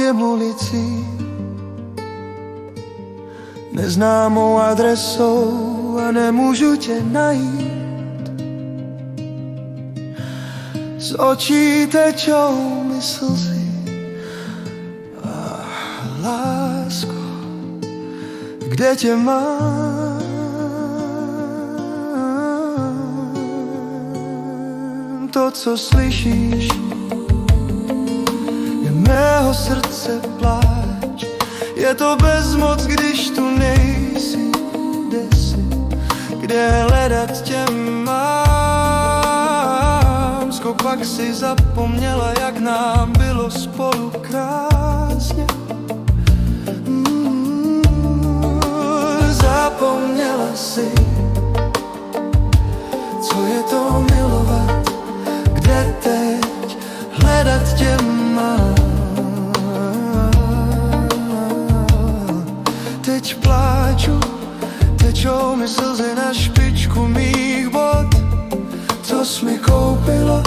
Bloudím ulicí neznámou adresou a nemůžu tě najít. Z očí tečou mi slzy. Lásko, kde tě mám? To, co slyšíš, je mého srdce pláč. Je to bezmoc, když tu nejsi. Kde jsi, kde hledat tě mám? Skopak si zapomněla, jak nám bylo spolu krásně. Zapomněla si, co je to milovat, kde teď hledat tě mám. Teď pláču, tečou mi slzy na špičku mých bod. Co jsi mi koupila?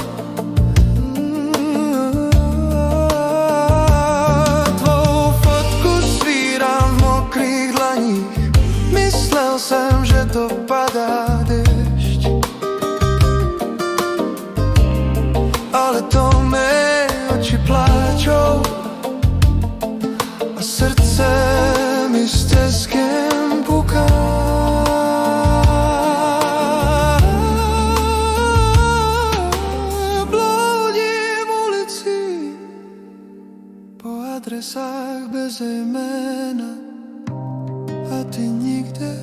Tvou fotku svírám v mokrých dlaních. Myslel jsem, že to padá déšť, ale to mé oči pláčou a srdce mi steskem puká. Bloudím ulicí po adresách bez jména a ty nikde.